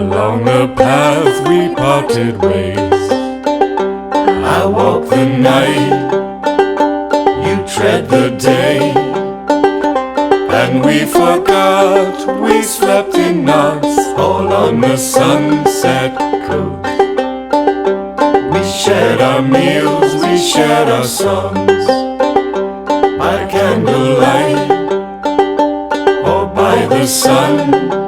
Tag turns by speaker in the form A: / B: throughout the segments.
A: Along the path we parted ways. I walk the night, you tread the day, and we forgot we slept in knots all on the sunset coast. We shared our meals, we shared our songs, by candlelight or by the sun.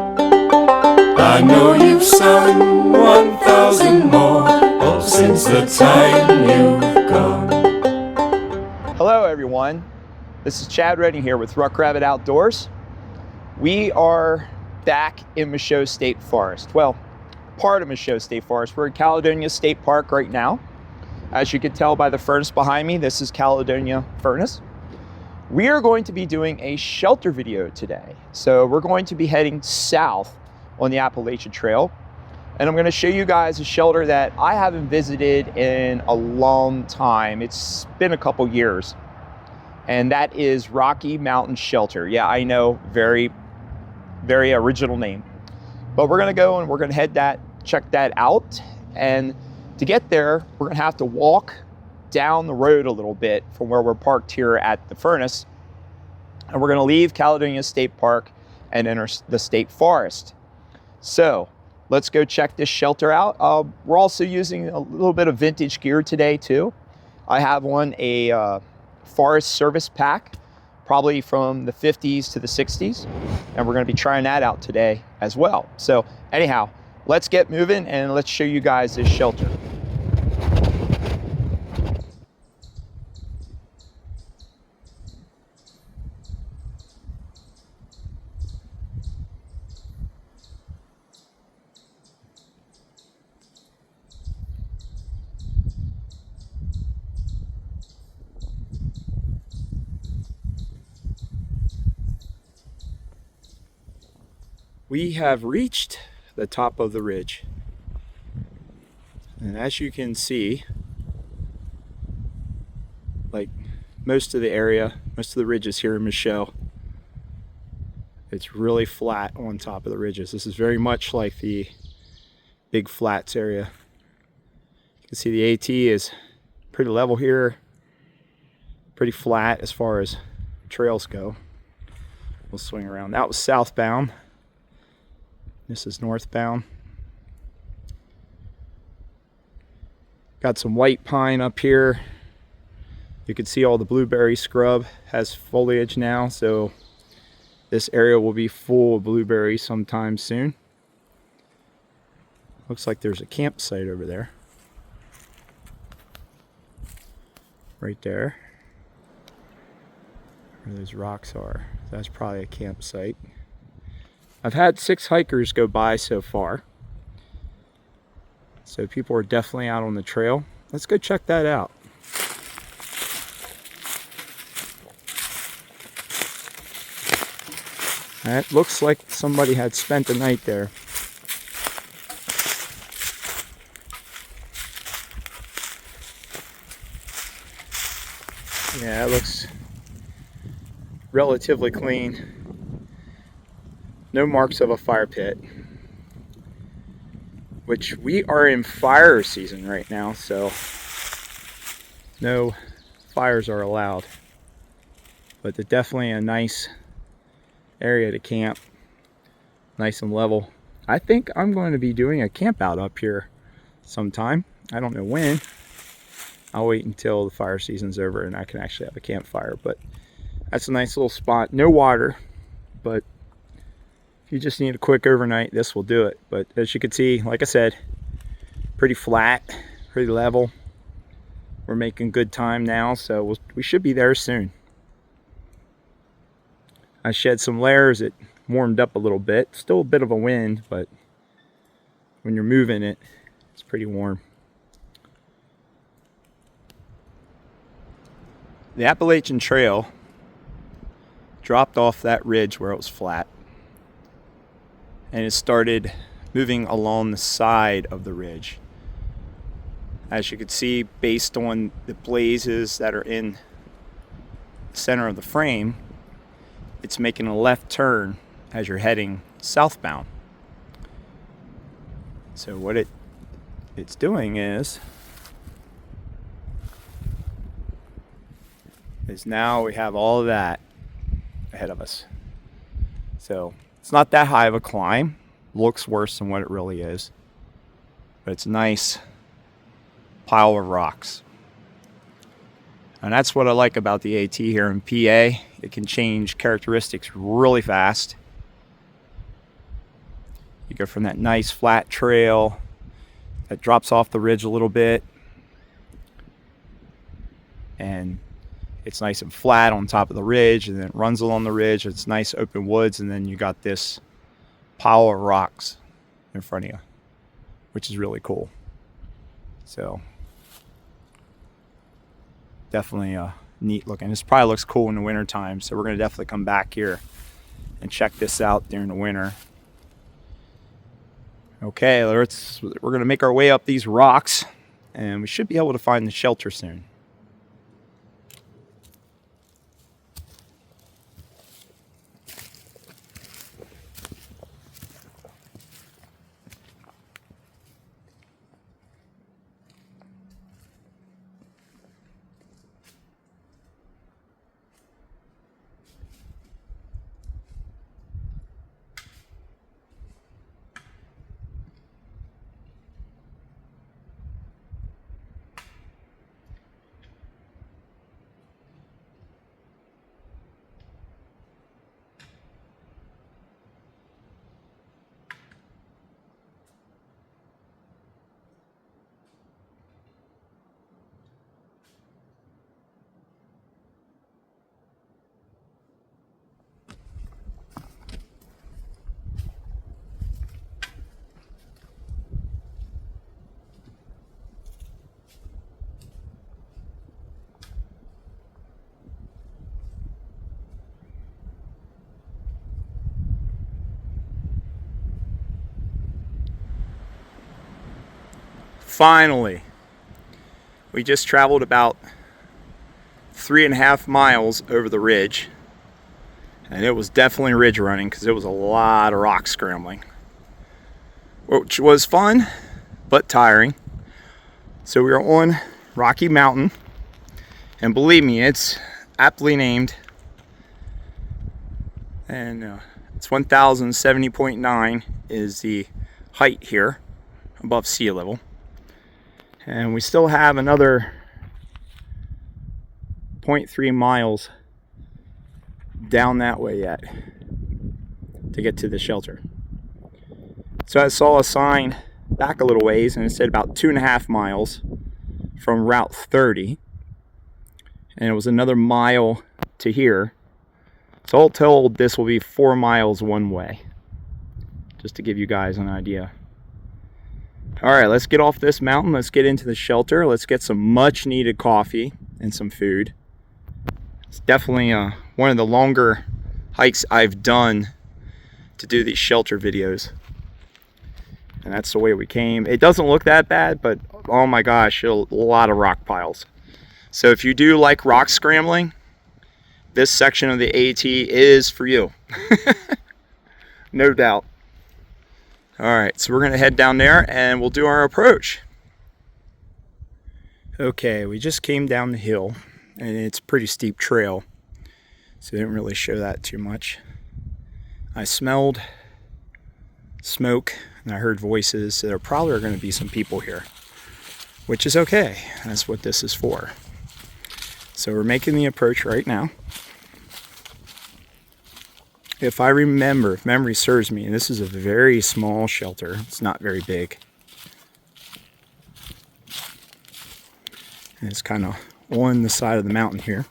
A: I know you've sung 1,000 more since the time you've gone.
B: Hello everyone, this is Chad Redding here with Ruck Rabbit Outdoors. We are back in Michaud State Forest. Well, part of Michaud State Forest. We're in Caledonia State Park right now. As you can tell by the furnace behind me, this is Caledonia Furnace. We are going to be doing a shelter video today. So we're going to be heading south on the Appalachian Trail. And I'm going to show you guys a shelter that I haven't visited in a long time. It's been a couple years. And that is Rocky Mountain Shelter. Yeah, I know, very original name. But we're going to go and we're going to check that out. And to get there, we're going to have to walk down the road a little bit from where we're parked here at the furnace. And we're going to leave Caledonia State Park and enter the state forest. So let's go check this shelter out. We're also using a little bit of vintage gear today too. I have a Forest Service pack, probably from the 50s to the 60s. And we're going to be trying that out today as well. So anyhow, let's get moving and let's show you guys this shelter. We have reached the top of the ridge, and as you can see, like most of the ridges here in Michaud, it's really flat on top of the ridges. This is very much like the Big Flats area. You can see the AT is pretty level here, pretty flat as far as trails go. We'll swing around. That was southbound. This is northbound. Got some white pine up here. You can see all the blueberry scrub has foliage now, so this area will be full of blueberries sometime soon. Looks like there's a campsite over there. Right there. Where those rocks are. That's probably a campsite. I've had 6 hikers go by so far. So people are definitely out on the trail. Let's go check that out. That looks like somebody had spent the night there. Yeah, it looks relatively clean. No marks of a fire pit, which we are in fire season right now, so no fires are allowed. But it's definitely a nice area to camp, nice and level. I think I'm going to be doing a camp out up here sometime. I don't know when. I'll wait until the fire season's over and I can actually have a campfire, but that's a nice little spot. No water, but if you just need a quick overnight, this will do it. But as you can see, like I said, pretty flat, pretty level. We're making good time now, so we should be there soon. I shed some layers. It warmed up a little bit. Still a bit of a wind, but when you're moving it, it's pretty warm. The Appalachian Trail dropped off that ridge where it was flat, and it started moving along the side of the ridge. As you can see, based on the blazes that are in the center of the frame, it's making a left turn as you're heading southbound. So what it's doing is now we have all of that ahead of us. So it's not that high of a climb. Looks worse than what it really is. But it's a nice pile of rocks. And that's what I like about the AT here in PA. It can change characteristics really fast. You go from that nice flat trail that drops off the ridge a little bit, and it's nice and flat on top of the ridge, and then it runs along the ridge. It's nice open woods, and then you got this pile of rocks in front of you, which is really cool. So definitely neat looking. This probably looks cool in the winter time, so we're going to definitely come back here and check this out during the winter. Okay, we're going to make our way up these rocks, and we should be able to find the shelter soon. Finally, we just traveled about 3.5 miles over the ridge, and it was definitely ridge running because it was a lot of rock scrambling, which was fun but tiring. So we were on Rocky Mountain, and believe me, it's aptly named, and it's 1070.9 is the height here above sea level. And we still have another 0.3 miles down that way yet to get to the shelter. So I saw a sign back a little ways, and it said about 2.5 miles from Route 30. And it was another mile to here. So all told, this will be 4 miles one way, just to give you guys an idea. All right, let's get off this mountain. Let's get into the shelter. Let's get some much needed coffee and some food. It's definitely one of the longer hikes I've done to do these shelter videos. And that's the way we came. It doesn't look that bad, but oh my gosh, a lot of rock piles. So if you do like rock scrambling, this section of the AT is for you. No doubt. All right, so we're going to head down there and we'll do our approach. Okay, we just came down the hill, and it's a pretty steep trail, so I didn't really show that too much. I smelled smoke and I heard voices, so there probably are going to be some people here, which is okay. That's what this is for. So we're making the approach right now. If I remember, if memory serves me, this is a very small shelter. It's not very big. And it's kind of on the side of the mountain here.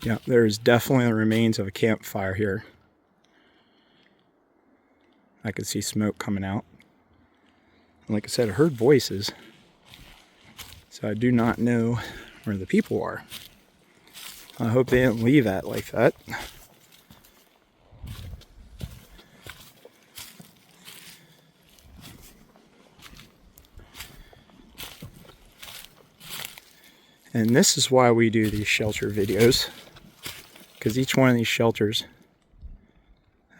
B: Yeah, there's definitely the remains of a campfire here. I could see smoke coming out. Like I said, I heard voices. So I do not know where the people are. I hope they didn't leave that like that. And this is why we do these shelter videos, because each one of these shelters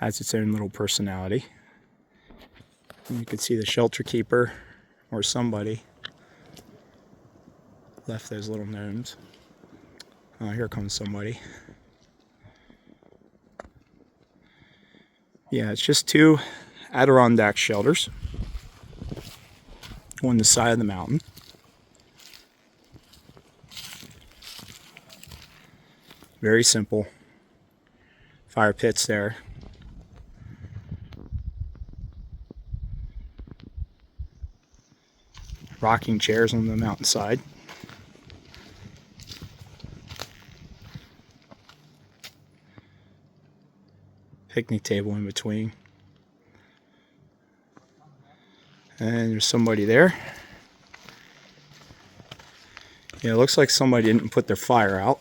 C: has its own little personality. And you can see the shelter keeper or somebody left those little gnomes. Here comes somebody. Yeah, it's just 2 Adirondack shelters on the side of the mountain. Very simple. Fire pits there. Rocking chairs on the mountainside. Picnic table in between. And there's somebody there. Yeah, it looks like somebody didn't put their fire out.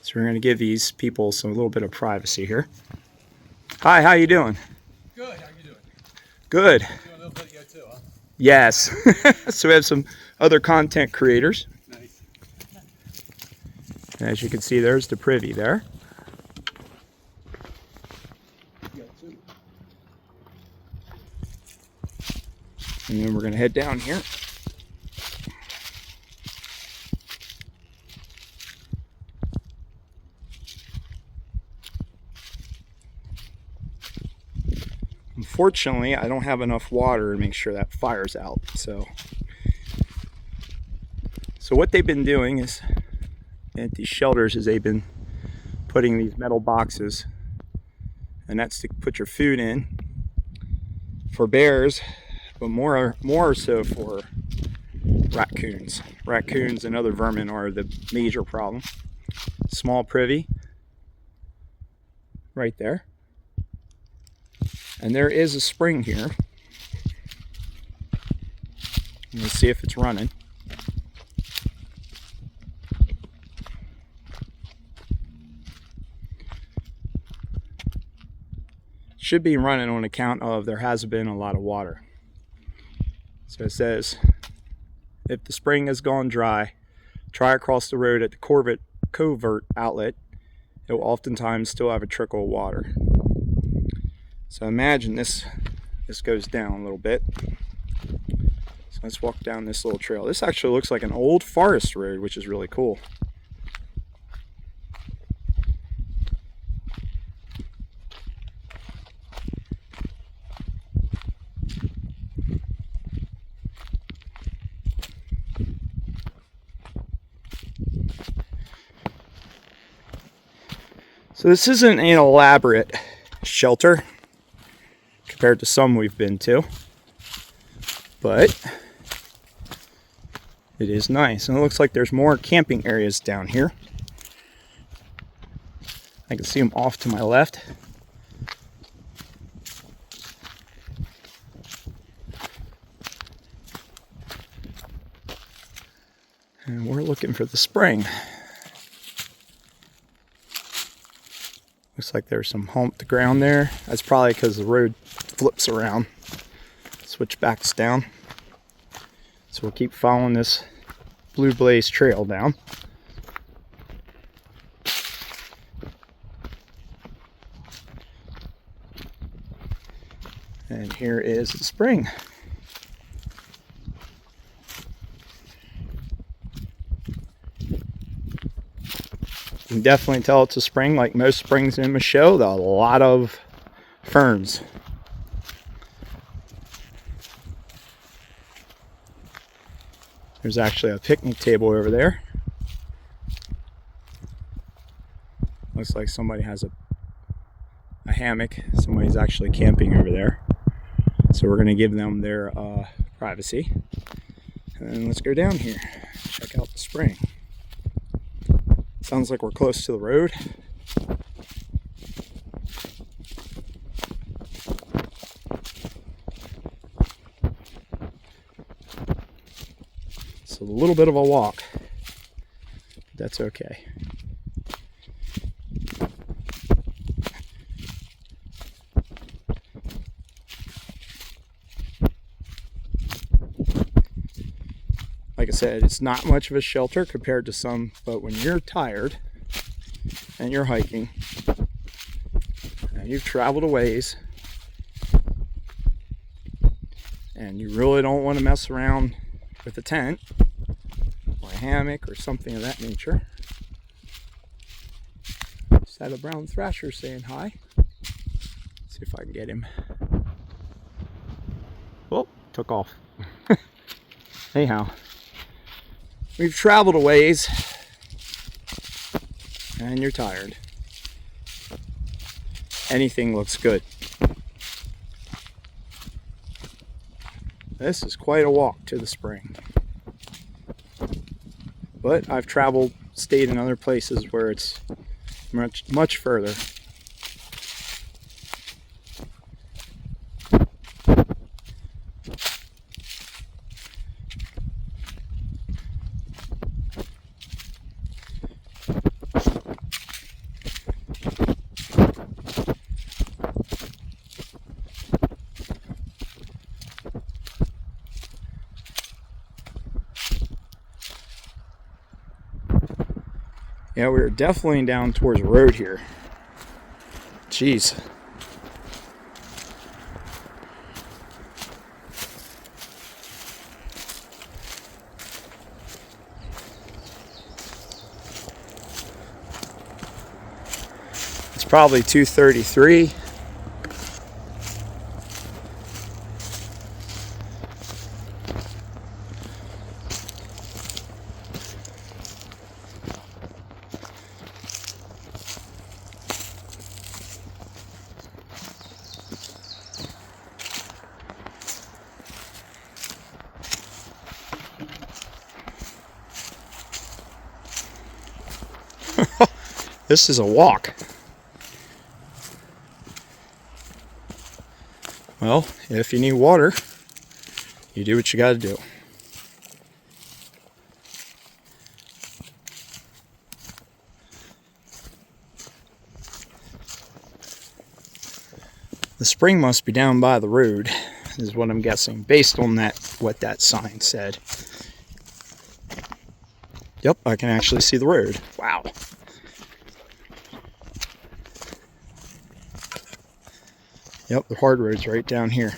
C: So we're going to give these people a little bit of privacy here. Hi, how you doing?
D: Good, how you doing?
C: Good.
D: Doing a little video too, huh?
C: Yes. So we have some other content creators.
D: Nice.
C: And as you can see, there's the privy there. And then we're going to head down here. Unfortunately, I don't have enough water to make sure that fire's out. So what they've been doing is, at these shelters, is they've been putting these metal boxes, and that's to put your food in for bears, but more so for raccoons. Raccoons and other vermin are the major problem. Small privy right there. And there is a spring here. Let's see if it's running. Should be running on account of there has been a lot of water. So it says, if the spring has gone dry, try across the road at the covert outlet. It will oftentimes still have a trickle of water. So imagine this goes down a little bit. So let's walk down this little trail. This actually looks like an old forest road, which is really cool. So this isn't an elaborate shelter compared to some we've been to, but it is nice. And it looks like there's more camping areas down here. I can see them off to my left. And we're looking for the spring. Looks like there's some humped ground there. That's probably because the road flips around, switchbacks down. So we'll keep following this Blue Blaze trail down. And here is the spring. You can definitely tell it's a spring, like most springs in Michaud. There are a lot of ferns. There's actually a picnic table over there. Looks like somebody has a hammock. Somebody's actually camping over there. So we're going to give them their privacy. And then let's go down here, check out the spring. Sounds like we're close to the road. It's a little bit of a walk, but that's okay. Like I said, it's not much of a shelter compared to some, but when you're tired, and you're hiking, and you've traveled a ways, and you really don't want to mess around with a tent or a hammock or something of that nature. Is that a brown thrasher saying hi? Let's see if I can get him. Oh, took off. Anyhow, we've traveled a ways and you're tired. Anything looks good. This is quite a walk to the spring. But I've stayed in other places where it's much further. Yeah, we were definitely down towards the road here. Jeez. It's probably 2:33. This is a walk. Well, if you need water, you do what you got to do. The spring must be down by the road, is what I'm guessing, based on what that sign said. Yep, I can actually see the road. Wow. Yep, the hard road's right down here.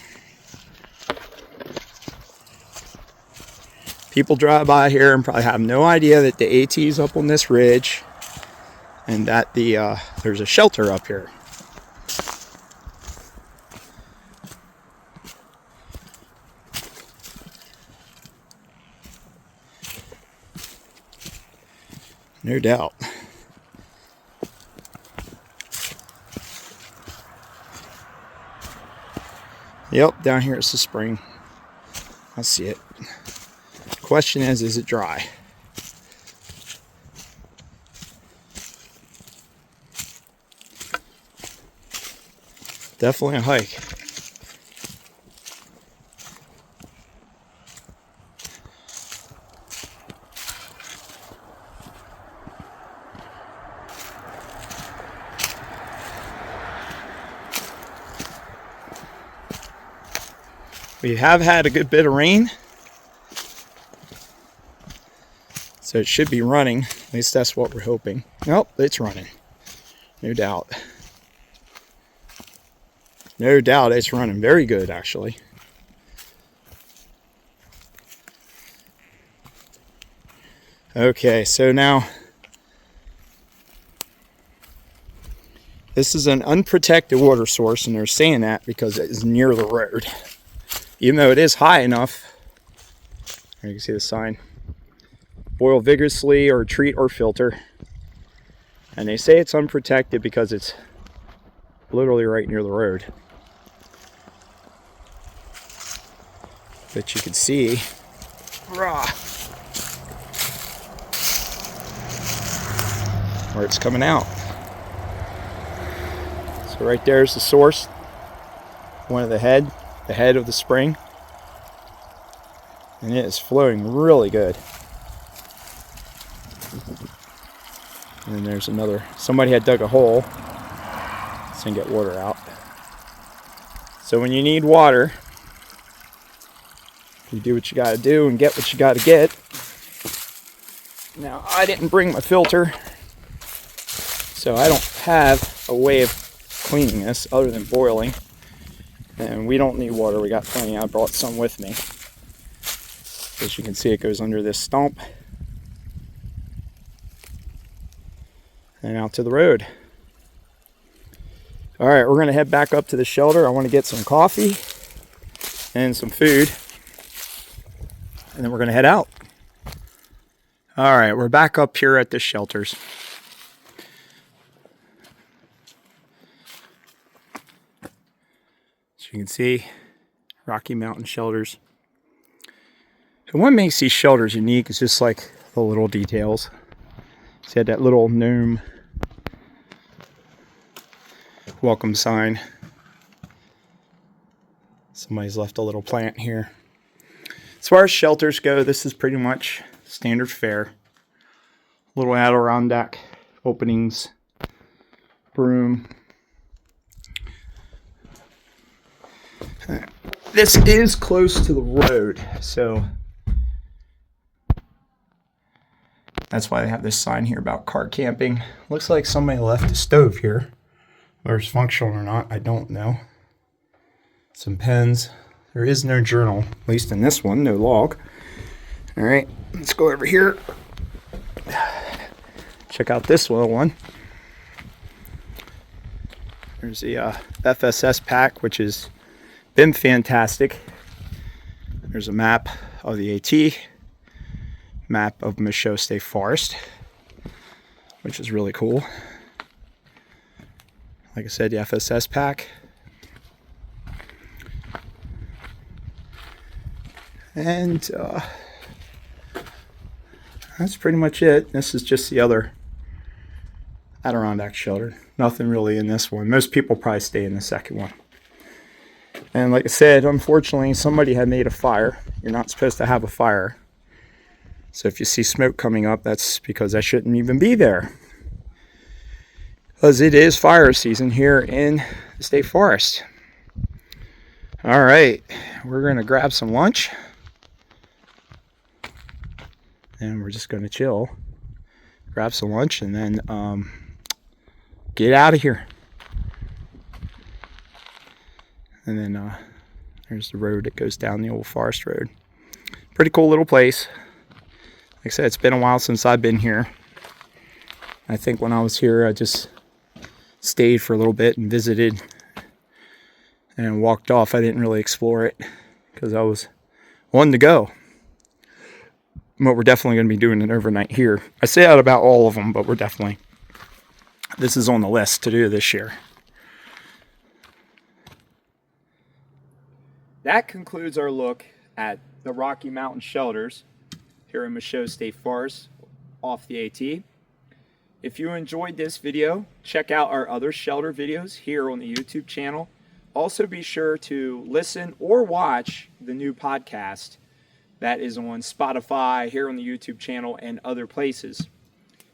C: People drive by here and probably have no idea that the AT's up on this ridge and that there's a shelter up here. No doubt. Yep, down here it's the spring. I see it. Question is it dry? Definitely a hike. We have had a good bit of rain, so it should be running. At least that's what we're hoping. Nope, it's running. No doubt. No doubt it's running very good, actually. Okay, so now this is an unprotected water source, and they're saying that because it is near the road. Even though it is high enough, you can see the sign, boil vigorously or treat or filter. And they say it's unprotected because it's literally right near the road. But you can see, where it's coming out. So right there's the source, one of the head of the spring, and it is flowing really good. And then there's another, somebody had dug a hole so you can get water out. So when you need water, you do what you got to do and get what you got to get. Now I didn't bring my filter, So I don't have a way of cleaning this other than boiling. And we don't need water, we got plenty. I brought some with me. As you can see, it goes under this stump and out to the road. All right, we're gonna head back up to the shelter. I want to get some coffee and some food, and then we're gonna head out. All right, we're back up here at the shelters. As you can see, Rocky Mountain shelters. And what makes these shelters unique is just like the little details. See, had that little gnome welcome sign. Somebody's left a little plant here. As far as shelters go, this is pretty much standard fare. Little Adirondack openings, broom. This is close to the road, so that's why they have this sign here about car camping. Looks like somebody left a stove here. Whether it's functional or not, I don't know. Some pens. There is no journal, at least in this one, no log. All right, let's go over here. Check out this little one. There's the FSS pack, which has been fantastic. There's a map of the AT, map of Michaux State Forest, which is really cool. Like I said, the FSS pack. And that's pretty much it. This is just the other Adirondack shelter. Nothing really in this one. Most people probably stay in the second one. And like I said, unfortunately, somebody had made a fire. You're not supposed to have a fire. So if you see smoke coming up, that's because I shouldn't even be there. Because it is fire season here in the state forest. All right, we're going to grab some lunch. And we're just going to chill. Grab some lunch and then get out of here. And then there's the road that goes down the old forest road. Pretty cool little place. Like I said, it's been a while since I've been here. I think when I was here, I just stayed for a little bit and visited and walked off. I didn't really explore it because I was wanting to go. But we're definitely going to be doing an overnight here. I say that about all of them, but this is on the list to do this year. That concludes our look at the Rocky Mountain shelters here in Michaux State Forest off the AT. If you enjoyed this video, check out our other shelter videos here on the YouTube channel. Also be sure to listen or watch the new podcast that is on Spotify, here on the YouTube channel, and other places.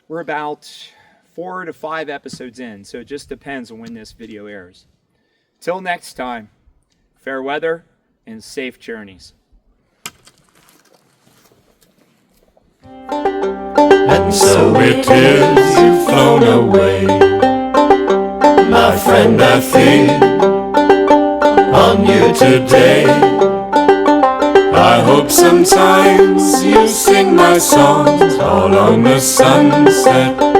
C: We're about 4 to 5 episodes in, so it just depends on when this video airs. Till next time, fair weather and safe journeys.
A: And so it is, you've flown away, my friend. I think on you today. I hope sometimes you sing my songs all on the sunset.